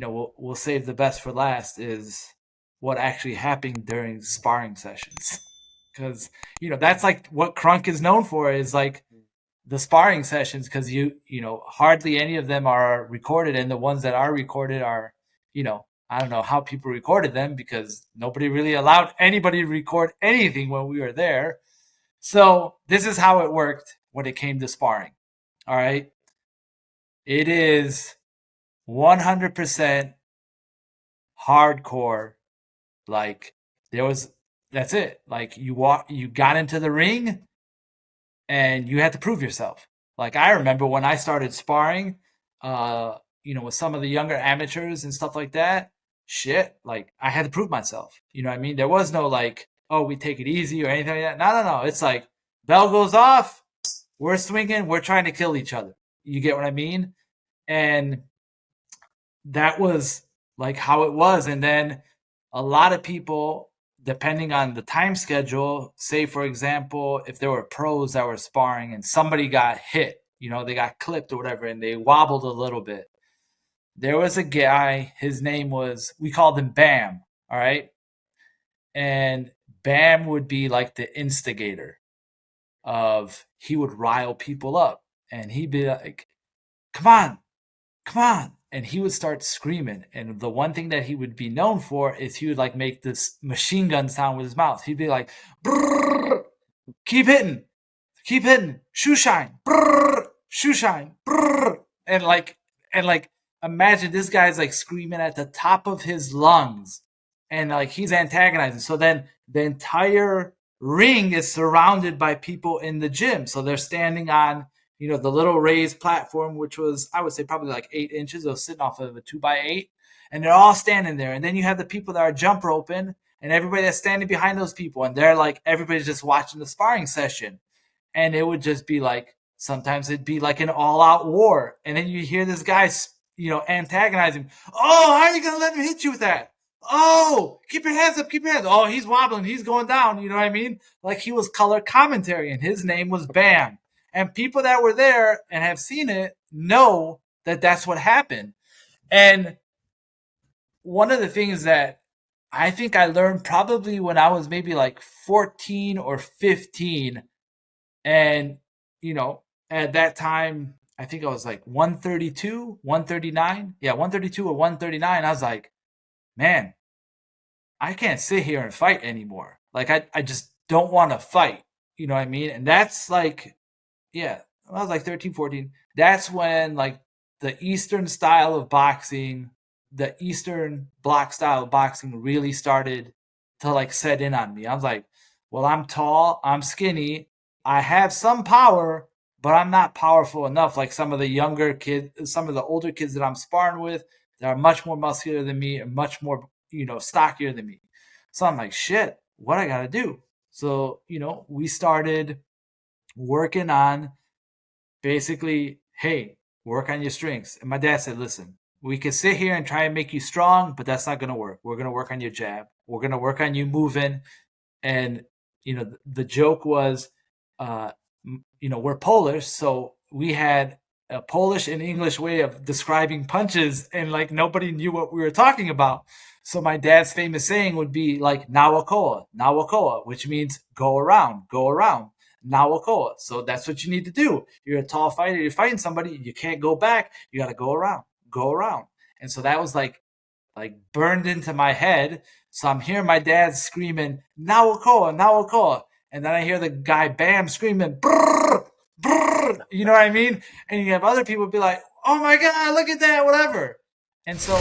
we'll save the best for last is what actually happened during sparring sessions. Because, that's like what Kronk is known for is like the sparring sessions because hardly any of them are recorded. And the ones that are recorded are, I don't know how people recorded them because nobody really allowed anybody to record anything when we were there. So this is how it worked when it came to sparring. All right. It is 100% hardcore. Like that's it. Like you got into the ring and you had to prove yourself. Like I remember when I started sparring, with some of the younger amateurs and stuff like that, shit, like I had to prove myself. You know what I mean? There was no like, oh, we take it easy or anything like that. No. It's like bell goes off, we're swinging, we're trying to kill each other. You get what I mean? And that was like how it was. And then a lot of people, depending on the time schedule, say, for example, if there were pros that were sparring and somebody got hit, they got clipped or whatever, and they wobbled a little bit. There was a guy, his name was, we called him Bam, all right? And Bam would be like the instigator he would rile people up. And he'd be like, come on. And he would start screaming. And the one thing that he would be known for is he would like make this machine gun sound with his mouth. He'd be like, brrr, keep hitting, shoe shine, brrr, shoe shine, brrr. And like, imagine this guy's like screaming at the top of his lungs and like he's antagonizing. So then the entire ring is surrounded by people in the gym. So they're standing on, the little raised platform, which was, I would say, probably like 8 inches. It was sitting off of a 2x8. And they're all standing there. And then you have the people that are jump roping and everybody that's standing behind those people. And they're like, everybody's just watching the sparring session. And it would just be like, sometimes it'd be like an all-out war. And then you hear this guy, antagonizing. Oh, how are you going to let him hit you with that? Oh, keep your hands up, Oh, he's wobbling. He's going down. You know what I mean? Like he was color commentary and his name was Bam. And people that were there and have seen it know that that's what happened. And one of the things that I think I learned probably when I was maybe like 14 or 15. And, at that time, I think I was like 132, 139. Yeah, 132 or 139. I was like, man, I can't sit here and fight anymore. Like, I just don't want to fight. You know what I mean? And that's like, yeah, I was like 13, 14. That's when like the Eastern style of boxing, the Eastern block style of boxing really started to like set in on me. I was like, well, I'm tall, I'm skinny, I have some power, but I'm not powerful enough like some of the younger kids, some of the older kids that I'm sparring with that are much more muscular than me and much more, stockier than me. So I'm like, shit, what I got to do? So, we started working on basically, hey, work on your strengths. And my dad said, listen, we can sit here and try and make you strong, but that's not going to work. We're going to work on your jab. We're going to work on you moving. And, the joke was, we're Polish. So we had a Polish and English way of describing punches and like nobody knew what we were talking about. So my dad's famous saying would be like, nawakoa, which means go around. Nawakoa. So that's what you need to do. You're a tall fighter. You're fighting somebody. You can't go back. You got to go around. And so that was like burned into my head. So I'm hearing my dad screaming, Nawakoa. And then I hear the guy Bam screaming, brrr, brrr. You know what I mean? And you have other people be like, oh my God, look at that, whatever. And so